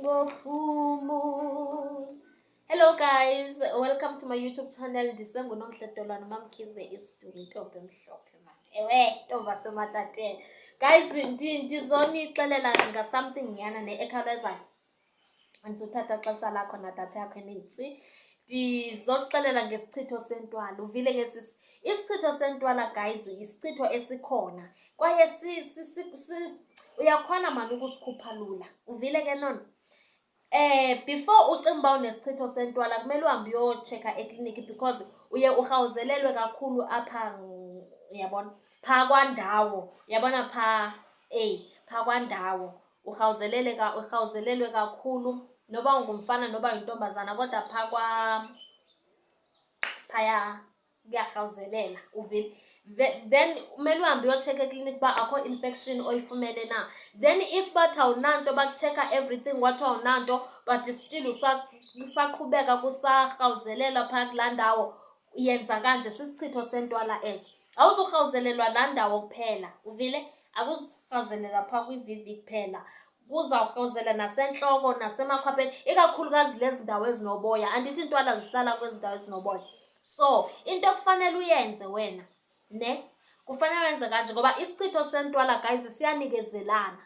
Hello guys, welcome to my YouTube channel. Ndisengunomhledolwana mamkhize isiduli intombi emhlophe man. Ewe, ntombi sematateni. Guys, ndizonixelela something nyana ekhawulezayo. Andizothatha xesha lakho nadatha yakho enintsi. Ndizoxelela ngesichitho sentwala. Uvile ke isichitho sentwala guys, isichitho esikhona. Kwaye uyakhona mani ukusikhupha lula. Uvile ke nono? Before ucimba unesichitho sentwala kumele uhambe uyochecka ekliniki because uye urhawuzelelwe kakhulu apha uyabona pha kwandawo uyabona pha kwandawo urhawuzelelwe kakhulu noba ungumfana noba yintombazana kodwa phaya kuyarhawuzelela uvile. Then kumele uhambe uyochecka ekliniki uba akho infection oyifumene na. Then if bathi awunanto bakuchecka everything wathi awunanto but still usaqhubeka kusarhawuzelela phaa kulaa ndawo, yenza kanje, sisichitho sentwala eso. Awuzurhawuzelelwa laa ndawo kuphela, uvile? Akuzurhawuzelela phaa kwivivi kuphela. Kuzawurhawuzela nasentloko, nasemakhwapheni, ikakhulukazi lezi ndawo ezinoboya. Andithi iintwala zihlala kwezi ndawo ezinoboya. So, into ekufanele uyenze wena, kufanele wenze kanje, ngoba isichitho sentwala guys siyanikezelana.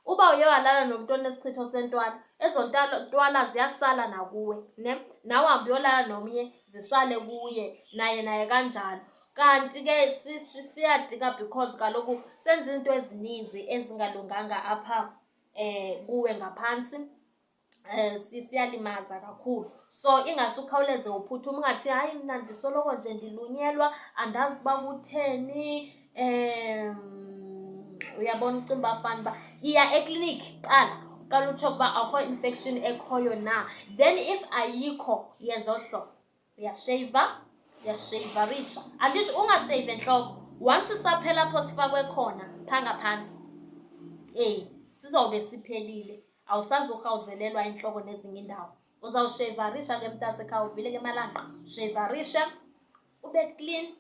Uba uye walala nomntu onesichitho sentwala, ezo ntwala ziyasala nakuwe, nawe hambe uyolala nomnye zisale kuye, naye kanjalo. Kanti ke siyadika because kaloku senza into ezininzi ezingalunganga apha kuwe ngaphantsi. Siyalimaza kakhulu. So ingasukhawuleze uphuthume, ungathi hayi mna ndisoloko nje ndilunyelwa andazi uba kutheni. Uyabona ucimba fana uba iya ekliniki qala utsho ukuba akho infection ekhoyo na. Then if ayikho yenza ohlobo, uyashaverisha. Andithi ungashave entloko, once saphela apho sifakwe khona phaa ngaphantsi sizawube siphelile. Awusazurhawuzelelwa intloko nezinye iindawo. Uzawushaverisha ke mntasekhaya, uvile ke malanga, shaverisha ube clean.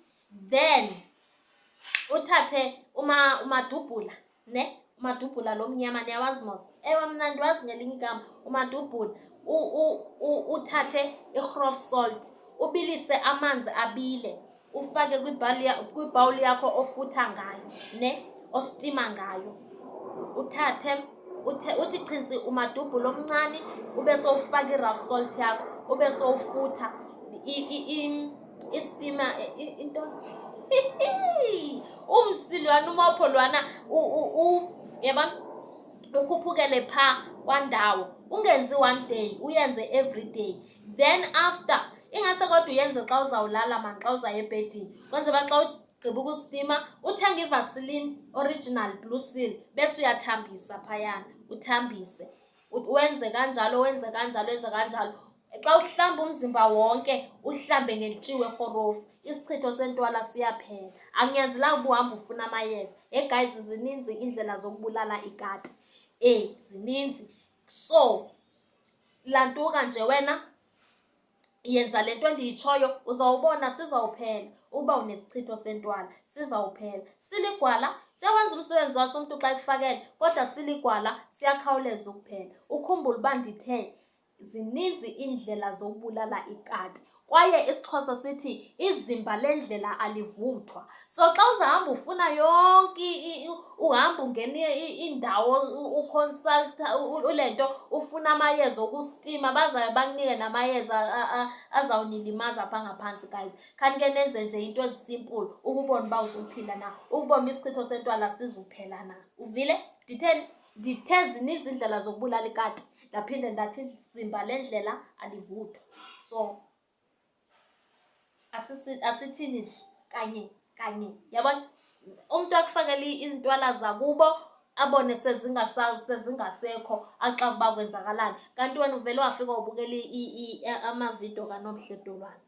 Then uthathe umadubhula, umadubhula lo mnyama, niyawazi mos? Ewe mna ndiwazi ngelinye igama. Umadubhula uthathe i-grof salt, ubilise amanzi abile, ufake kwibhawuli yakho ofutha ngayo, ostima ngayo. Uthathe uthi chintsi umadubhula omncane, ube sowufaka i-rough salt yakho, ube sowufutha istima into umsilwana umopho lwana yabona ukhuphukele phaa kwandawo. Ungenzi one day, uyenze every day. Then after ingase kodwa uyenze xa uzawulala mani, xa uzaya ebhedini, kwenze uba xa ugqiba ukustima uthenge iVaseline original blue seal bese uyathambisa phayana, uthambise. Wenze kanjalo, wenze kanjalo, wenze kanjalo. Xa uhlamba umzimba wonke, uhlambe ngentshiwe rhorofu, isichitho sentwala siyaphela. Akunyanzelanga uba uhamba ufuna amayeza. Guys, zininzi iindlela zokubulala ikati. Zininzi. So, lantuka nje wena, yenza le nto endiyitshoyo, uzawubona sizawuphela. Uba unesichitho sentwala sizawuphela. Siligwala, siyawenza umsebenzi waso umntu xa ekufakele, kodwa siligwala siyakhawuleza ukuphela. Ukhumbule uba ndithe zininzi iindlela zokubulala ikati. Kwaye isiXhosa sithi izimba lendlela alivuthwa. So xa uzahamba ufuna yonke, uhamba ungene indawo, uconsulta ule nto, ufuna amayeza okustima, bazayo bakunike namayeza azawunilimaza phaa ngaphantsi guys. Kanti ke nenze nje into ezisimple ukubona uba uzuphila na, ukubona isichitho sentwala sizuphela na. Uvile? Ndithe zininzi iindlela zokubulala ikati, ndaphinde ndathi izimba lendlela alivuthwa. So asithini nje kanye, yabona? Umntu akufakele izintwala zakubo abone sezingasekho axa kuba kwenzakalani, kanti wena uvele wafika ubukele amavidiyo kanomhledolwana.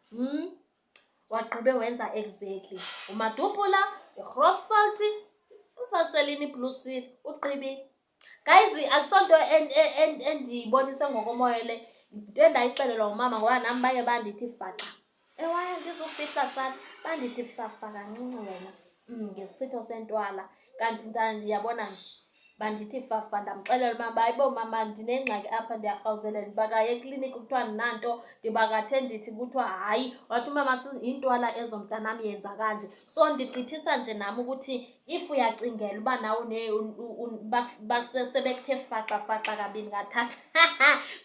Wagqibe wenza exactly. Umadubhula, i-grof salt, iVaseline blue seal, ugqibile. Guys, akusonto endiyiboniswe ngokomoya le, into endayixelelwa ngumama ngoba nam baye bandithi faxa. Ewaya ndizufihla sana, bandithi fafa kancinci wena ngesichitho sentwala. Kanti ndiyabona nje bandithi fafa ndamxelela mama hayibo mama ndinengxaki apha ndiyarhawuzelela ndibakaye ekliniki kuthiwa ndinanto ndibakathe ndithi kuthiwa hayi wathi umama yintwala ezo mntanam yenza kanje. So ndigqithisa nje nam ukuthi if uyacingela uba nawe sebekuthe faxa kabini kathathu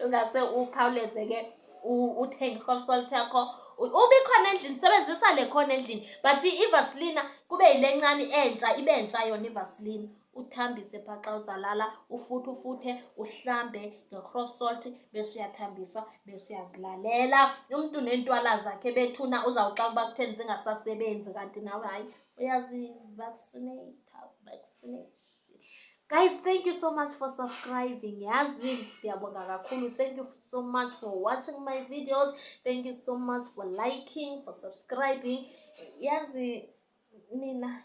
ungase ukhawuleze ke uthenge i-cough salt yakho uba ikhona endlini sebenzisa le khona endlini, but ivasilina kube yile ncane entsha ibe ntsha yona ivasilina. Uthambise phaa xa uzalala ufuthe uhlambe nge-cough salt bese uyathambisa bese uyazilalela. Umntu neentwala zakhe bethuna uzawuxa ukuba kutheni zingasasebenzi kanti nawe hayi uyazivaccinate. Guys, thank you so much for subscribing. Yazi ndiyabonga kakhulu. Thank you so much for watching my videos. Thank you so much for liking, for subscribing. Yazi nina